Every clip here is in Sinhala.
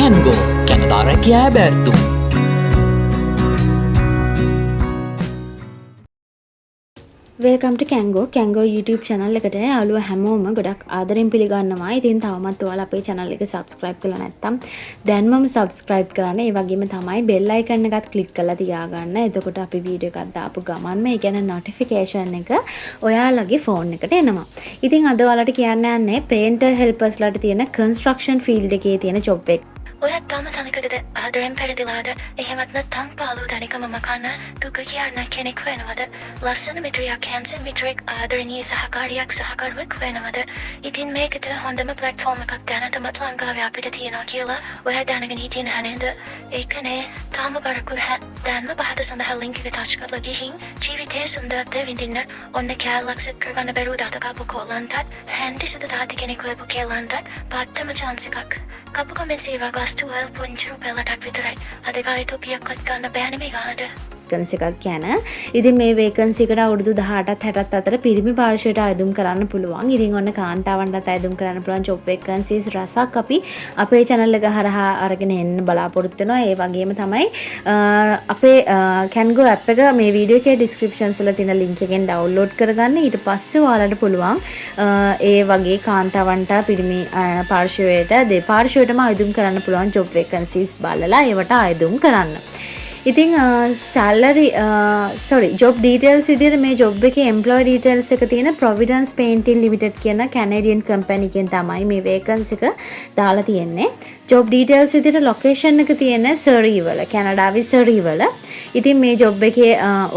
Cango, Canada රැකියා ඇබෑර්තුම්. වෙල්කම් ටු කැංගෝ YouTube channel එකට යාළුවෝ හැමෝම ගොඩක් ආදරෙන් පිළිගන්නවා. ඉතින් තවමත් ඔයාලා අපේ channel එක subscribe කරලා නැත්නම් දැන්මම subscribe කරන්න. ඒ වගේම තමයි bell icon එකත් click කරලා තියාගන්න. එතකොට අපි වීඩියෝ එකක් දාපු ගමන්ම ඒ කියන්නේ notification එක ඔයාලගේ phone එකට එනවා. ඉතින් අද ඔයාලට කියන්න යන්නේ painter helpers ලාට තියෙන construction field එකේ තියෙන job එක. ඔයත් තාම තනිකඩද ආදරෙන් පැරදිලාද එහෙමත් නැත්නම් පාළුව තනිකම මකන්න දුක කියන්න කෙනෙක් වෙනවද ලස්සන මිත්‍රයෙක් හැන්සන් මිත්‍රයෙක් ආදරණීය සහකාරියක් සහකරුවෙක් වෙනවද ඉතින් මේකට හොඳම ප්ලැට්ෆෝම් එකක් දැනටමත් ලංකාවේ අපිට තියෙනවා කියලා ඔයා දැනගෙන හිටියේ නැහැ නේද ඒකනේ තාම බරකුල් දැන්ම පහත සඳහා ලින්ක් එක ටච් කරලා ගිහින් ජීවිතයේ සුන්දරත්වය විඳින්න ඔන්න කැලක් සෙට් කරගන්න බැරුව දාත කාපු කොලන්ටත් හැන්ඩි සුදු තාති කෙනෙක් වෙපු කෙලන්ටත් පාත්තම chance එකක් කපු කමෙන්සිය වගස් 12.0 රූපයලටත් විතරයි අධිකාරී ටොපියක්වත් ගන්න බෑනේ මේ ගානට vacancy එකක් ගැන. ඉතින් මේ vacancy එකට අවුරුදු 18ත් 60ත් අතර පිරිමි පාර්ශ්වයට අයදුම් කරන්න පුළුවන්. ඉතින් ඔන්න කාන්තාවන්ටත් අයදුම් කරන්න පුළුවන් job vacancies රසක් අපි අපේ channel එක හරහා අරගෙන එන්න බලාපොරොත්තු වෙනවා. ඒ වගේම තමයි අපේ Cango app එක මේ වීඩියෝ එකේ descriptions වල තියෙන link එකෙන් download කරගන්න. ඊට පස්සේ ඔයාලට පුළුවන් ඒ වගේ කාන්තාවන්ට පිරිමි පාර්ශ්වයට දෙපාර්ශ්වයටම අයදුම් කරන්න පුළුවන් job vacancies බලලා ඒවට අයදුම් කරන්න. ඉතින් job details විදිහට මේ job එකේ employee details එක තියෙන Providence Painting Limited කියන Canadian company එකෙන් තමයි මේ vacancy එක දාලා තියෙන්නේ. job details විදිහට location එක තියෙන Surrey වල කැනඩාවේ Surrey වල. ඉතින් මේ job එකේ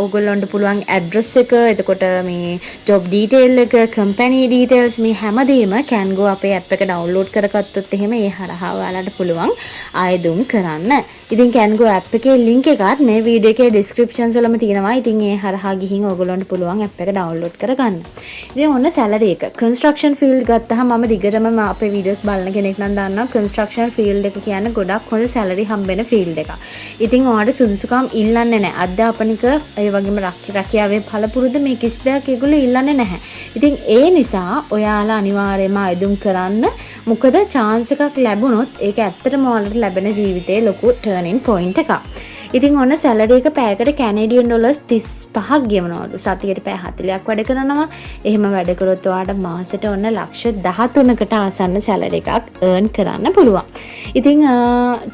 ඕගොල්ලන්ට පුළුවන් address එක, එතකොට මේ job detail එක, company details මේ හැමදේම Cango අපේ app එක download කරගත්තොත් එහෙම ඒ හරහා ඔයාලට පුළුවන් ආයදුම් කරන්න. ඉතින් Cango app එකේ link එකත් මේ වීඩියෝ එකේ descriptions වලම තියෙනවා. ඉතින් ඒ හරහා ගිහින් ඕගොල්ලන්ට පුළුවන් app එක download කරගන්න. ඉතින් ඔන්න salary එක. construction field ගත්තාම මම දිගටම අපේ videos බලන කෙනෙක් නම් දන්නවා construction field එක කියන්නේ ගොඩක් හොඳ salary හම්බෙන field එකක්. ඉතින් ඔයාලට සුදුසුකම් ඉල්ලන්නේ නැහැ. අධ්‍යාපනික ඒ වගේම රැකියාවේ පළපුරුද්ද මේ කිසි දෙයක් ඒගොල්ලෝ ඉල්ලන්නේ නැහැ. ඉතින් ඒ නිසා ඔයාලා අනිවාර්යයෙන්ම අයදුම් කරන්න. මොකද chance එකක් ලැබුණොත් ඒක ඇත්තටම ඔයාලට ලැබෙන ජීවිතේ ලොකු turning point එකක්. ඉතින් ඔන්න salary එක පැයකට Canadian dollars 35ක් ගෙවනවලු. සතියට පැය 40ක් වැඩ කරනවා. එහෙම වැඩ කරොත් ඔයාලට මාසෙට ඔන්න ලක්ෂ 13කට ආසන්න salary එකක් earn කරන්න පුළුවන්. ඉතින්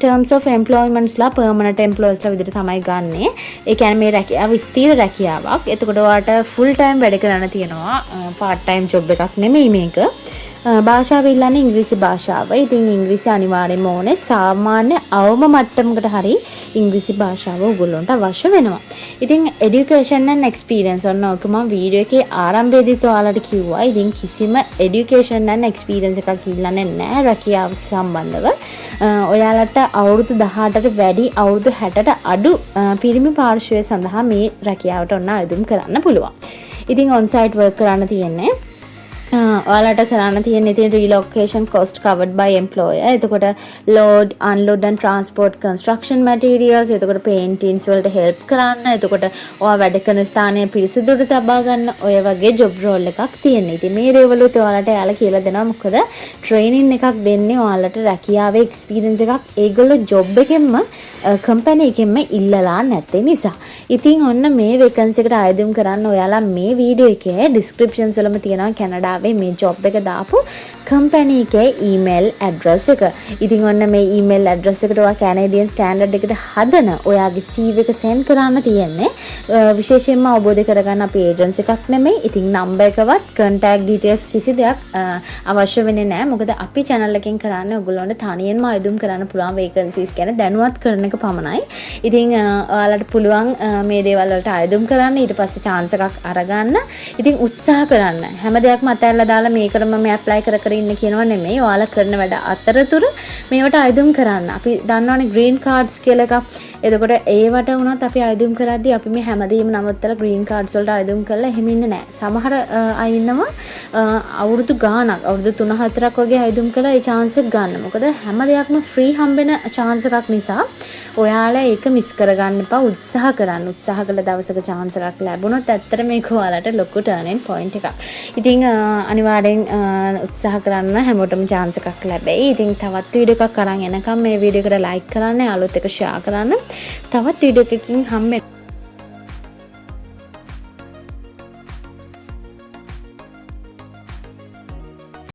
terms of employments ලා permanent employees ලා විදිහට තමයි ගන්නෙ. ඒ කියන්නේ මේ රැකියාව ස්ථිර රැකියාවක්. එතකොට ඔයාලට full time වැඩ කරන්න තියෙනවා. part time job එකක් නෙමෙයි මේක. භාෂාව ඉල්ලන්නේ ඉංග්‍රීසි භාෂාව. ඉතින් ඉංග්‍රීසි අනිවාර්යයෙන්ම ඕනේ. සාමාන්‍ය අවම මට්ටමකට හරි ඉංග්‍රීසි භාෂාව උගලන්ට අවශ්‍ය වෙනවා. ඉතින් education and experience ඔන්න ඔක මම වීඩියෝ එකේ ආරම්භයේදීත් ඔයාලට කිව්වා. ඉතින් කිසිම education and experience එකක් ඉල්ලන්නේ නැහැ රැකියාව සම්බන්ධව. ඔයාලට අවුරුදු 18ට වැඩි අවුරුදු 60ට අඩු පිරිමි පාර්ශ්වය සඳහා මේ රැකියාවට ඔන්න අයදුම් කරන්න පුළුවන්. ඉතින් on site work කරන්න තියෙන්නේ ඔයාලට කරන්න තියෙන ඉතින් relocation cost covered by employer. එතකොට load, unload and transport construction materials. එතකොට paintings වලට help කරන්න. එතකොට ඔයා වැඩ කරන ස්ථානය පිරිසිදුට තබා ගන්න. ඔය වගේ job role එකක් තියෙන. ඉතින් මේ දේවලුත් ඔයාලට යාලා කියලා දෙනවා. මොකද training එකක් දෙන්නේ ඔයාලට රැකියාවේ experience එකක් ඒගොල්ලෝ job එකෙන්ම company එකෙන්ම ඉල්ලලා නැත්තේ නිසා. ඉතින් ඔන්න මේ vacancy එකට ආයදුම් කරන්න ඔයාලා මේ වීඩියෝ එකේ descriptions වලම තියෙනවා කැනඩාවේ මේ job එක දාපු company එකේ email address එක. ඉතින් ඔන්න මේ email address එකට ඔයා Canadian standard එකට හදන ඔයාගේ CV එක send කරන්න තියෙන්නේ. විශේෂයෙන්ම අවබෝධ කරගන්න අපි agency එකක් නෙමෙයි. ඉතින් number එකවත් contact details කිසි දෙයක් අවශ්‍ය වෙන්නේ නැහැ. මොකද අපි channel එකෙන් කරන්නේ ඔයගොල්ලන්ට තනියෙන්ම අයදුම් කරන්න පුළුවන් vacancies ගැන දැනුවත් කරන එක පමණයි. ඉතින් ඔයාලට පුළුවන් මේ දේවල් වලට අයදුම් කරන්න. ඊට පස්සේ chance එකක් අරගන්න. ඉතින් උත්සාහ කරන්න. හැම දෙයක්ම අතහැරලා දාලා මේකටම මේ apply කර ඉන්න කියනවා නෙමෙයි. ඔයාලා කරන වැඩ අතරතුර මේවට අයදුම් කරන්න. අපි දන්නවනේ green cards කියලා එකක්. එතකොට ඒවට වුණත් අපි අයදුම් කරද්දී අපි මේ හැමදේම නවත්තලා green cards වලට අයදුම් කරලා එහෙම ඉන්නේ නැහැ. සමහර අය ඉන්නවා අවුරුදු ගාණක් අවුරුදු 3-4ක් වගේ අයදුම් කරලා ඒ chance එක ගන්න. මොකද හැම දෙයක්ම free හම්බෙන chance එකක් නිසා ඔයාලා ඒක මිස් කරගන්න එපා. උත්සාහ කරන්න. උත්සාහ කළ දවසක chance එකක් ලැබුණොත් ඇත්තට මේක ඔයාලට ලොකු turning point එකක්. ඉතින් අනිවාර්යෙන් උත්සාහ කරන්න හැමෝටම chance එකක් ලැබෙයි. ඉතින් තවත් වීඩියෝ එකක් අරන් එනකම් මේ වීඩියෝ එකට like කරන්න, යාළුවොත් එක්ක share කරන්න. තවත් වීඩියෝ එකකින් හම්බෙන්න.